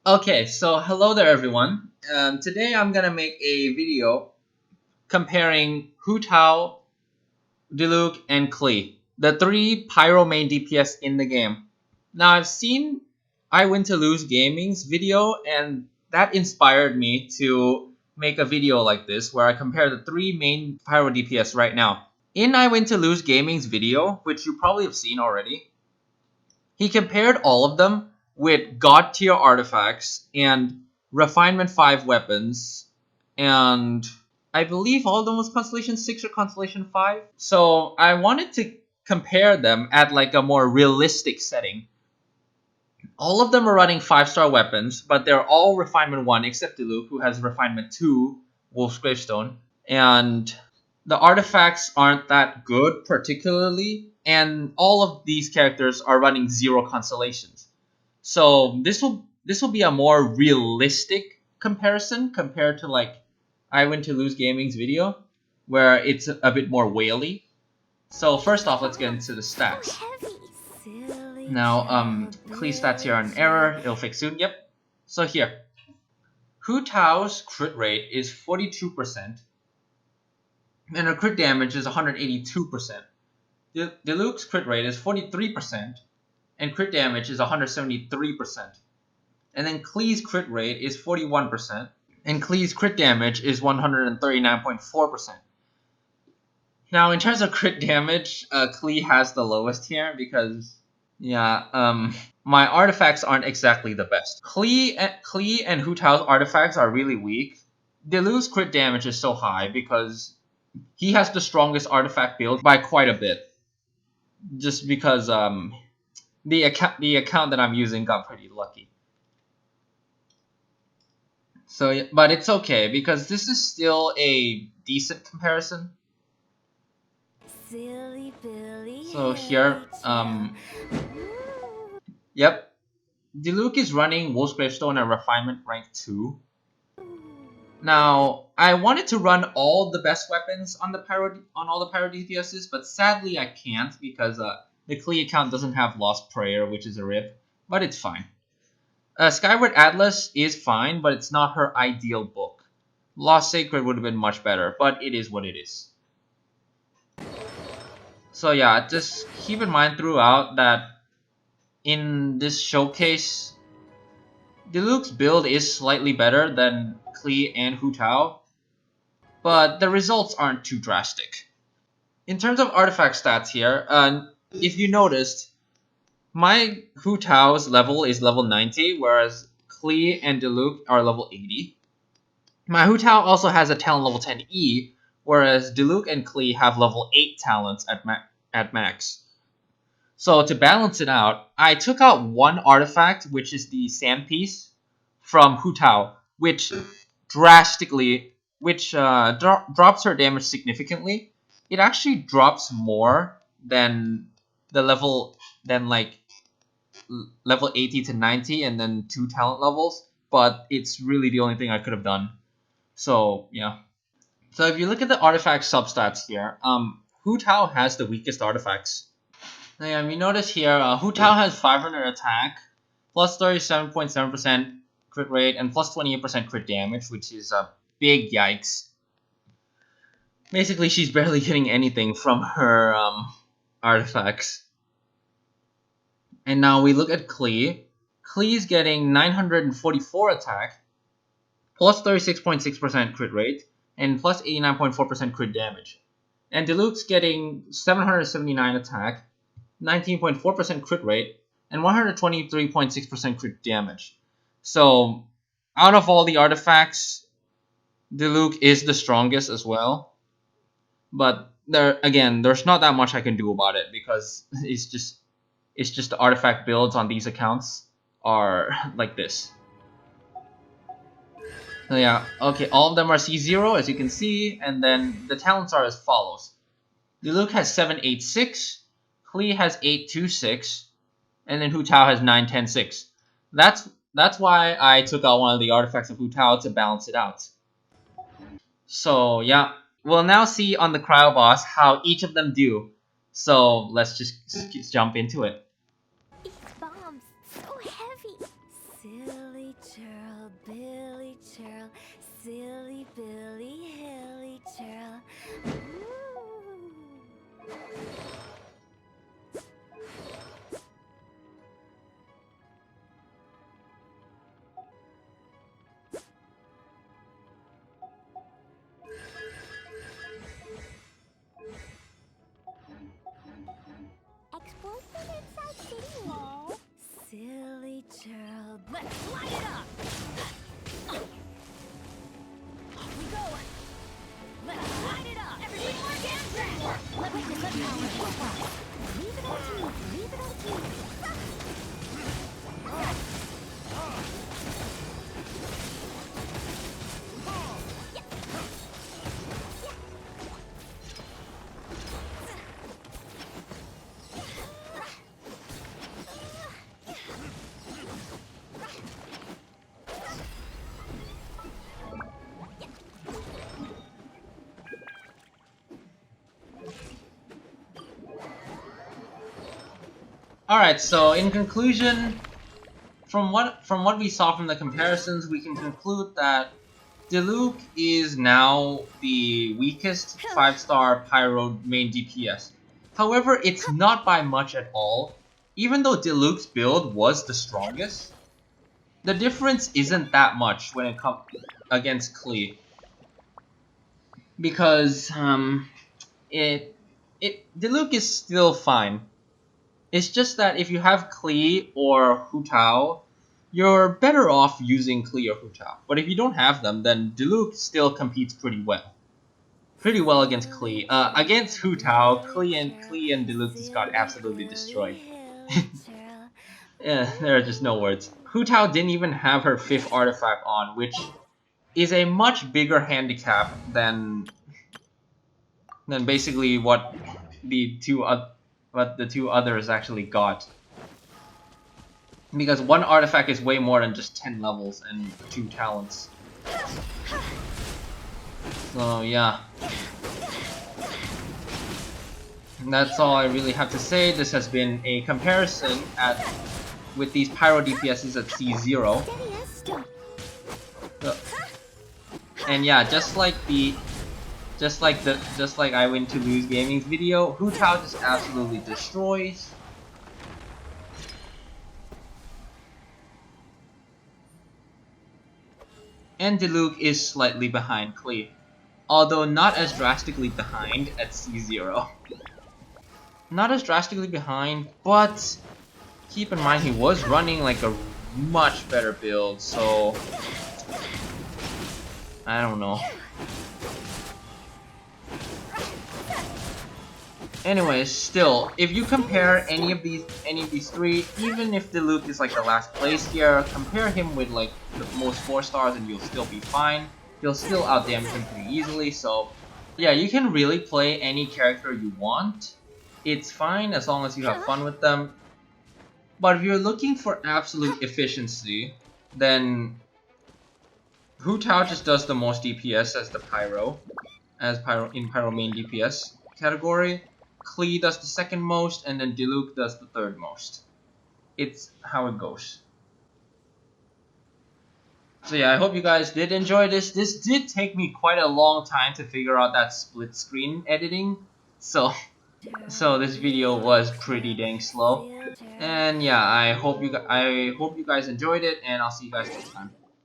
Okay, so hello there everyone. Today I'm gonna make a video comparing Hu Tao, Diluc, and Klee, the three Pyro main DPS in the game. Now I've seen IWinToLose Gaming's video, and that inspired me to make a video like this where I compare the three main Pyro DPS right now. In IWinToLose Gaming's video, which you probably have seen already, he compared all of them with god tier artifacts and Refinement 5 weapons, and I believe all of them was Constellation 6 or Constellation 5. So I wanted to compare them at like a more realistic setting. All of them are running 5-star weapons, but they're all Refinement 1 except Diluc, who has Refinement 2 Wolf's Gravestone. And the artifacts aren't that good particularly, and all of these characters are running 0 constellations. So this will be a more realistic comparison compared to like IWinToLose Gaming's video, where it's a bit more whaley. So first off, let's get into the stats. Now, Klee stats here are an error. It'll fix soon. Yep. So here, Hu Tao's crit rate is 42%, and her crit damage is 182%. Diluc's crit rate is 43%, and crit damage is 173%. And then Klee's crit rate is 41%, and Klee's crit damage is 139.4%. Now, in terms of crit damage, Klee has the lowest here because, my artifacts aren't exactly the best. Klee and Hu Tao's artifacts are really weak. Diluc's crit damage is so high because he has the strongest artifact build by quite a bit. Just because the account that I'm using got pretty lucky. So, but it's okay because this is still a decent comparison. Silly Billy. So here, yep, Diluc is running Wolf's Gravestone at Refinement rank 2. Now, I wanted to run all the best weapons on all the Pyro DPSs, but sadly I can't because the Klee account doesn't have Lost Prayer, which is a rip, but it's fine. Skyward Atlas is fine, but it's not her ideal book. Lost Sacred would have been much better, but it is what it is. So yeah, just keep in mind throughout that in this showcase, Diluc's build is slightly better than Klee and Hu Tao, but the results aren't too drastic. In terms of artifact stats here, if you noticed, my Hu Tao's level is level 90, whereas Klee and Diluc are level 80. My Hu Tao also has a talent level 10E, whereas Diluc and Klee have level 8 talents at max. So to balance it out, I took out one artifact, which is the Sand Piece, from Hu Tao, which drastically, drops her damage significantly. It actually drops more than the level, level 80 to 90 and then 2 talent levels, but it's really the only thing I could have done. So yeah. So if you look at the artifact substats here, Hu Tao has the weakest artifacts. Now, you notice here, Hu Tao has 500 attack, plus 37.7% crit rate, and plus 28% crit damage, which is a big yikes. Basically, she's barely getting anything from her artifacts. And now we look at Klee. Klee's getting 944 attack, plus 36.6% crit rate, and plus 89.4% crit damage. And Diluc's getting 779 attack, 19.4% crit rate, and 123.6% crit damage. So, out of all the artifacts, Diluc is the strongest as well. But there's not that much I can do about it because it's just the artifact builds on these accounts are like this. So yeah, okay, all of them are C0 as you can see, and then the talents are as follows. Diluc has 786, Klee has 826, and then Hu Tao has 910-6. That's why I took out one of the artifacts of Hu Tao to balance it out. So yeah, we'll now see on the Cryo boss how each of them do. So let's just jump into it. Each bomb's so heavy. Silly Light it up. Off we go. Let's light it up. Everybody more dancing. Let me get some power. Leave it on to you. Leave it on to you. Alright, so in conclusion, from what we saw from the comparisons, we can conclude that Diluc is now the weakest 5-star Pyro main DPS. However, it's not by much at all. Even though Diluc's build was the strongest, the difference isn't that much when it comes against Klee. Because Diluc is still fine. It's just that if you have Klee or Hu Tao, you're better off using Klee or Hu Tao. But if you don't have them, then Diluc still competes pretty well. Pretty well against Klee. Against Hu Tao, Klee and Diluc just got absolutely destroyed. Yeah, there are just no words. Hu Tao didn't even have her 5th artifact on, which is a much bigger handicap than basically what the two others actually got. Because one artifact is way more than just 10 levels and 2 talents. So yeah. And that's all I really have to say. This has been a comparison with these Pyro DPSs at C0. And yeah, just like IWinToLose Gaming's video, Hu Tao just absolutely destroys. And Diluc is slightly behind Klee, although not as drastically behind at C0. Not as drastically behind, but keep in mind he was running like a much better build, so I don't know. Anyways, still, if you compare any of these three, even if Diluc is like the last place here, compare him with like the most 4 stars and you'll still be fine. You'll still outdamage him pretty easily, so yeah, you can really play any character you want. It's fine as long as you have fun with them. But if you're looking for absolute efficiency, then Hu Tao just does the most DPS as Pyro main DPS category. Klee does the 2nd most, and then Diluc does the 3rd most. It's how it goes. So yeah, I hope you guys did enjoy this. This did take me quite a long time to figure out that split screen editing. So this video was pretty dang slow. And yeah, I hope you guys enjoyed it, and I'll see you guys next time.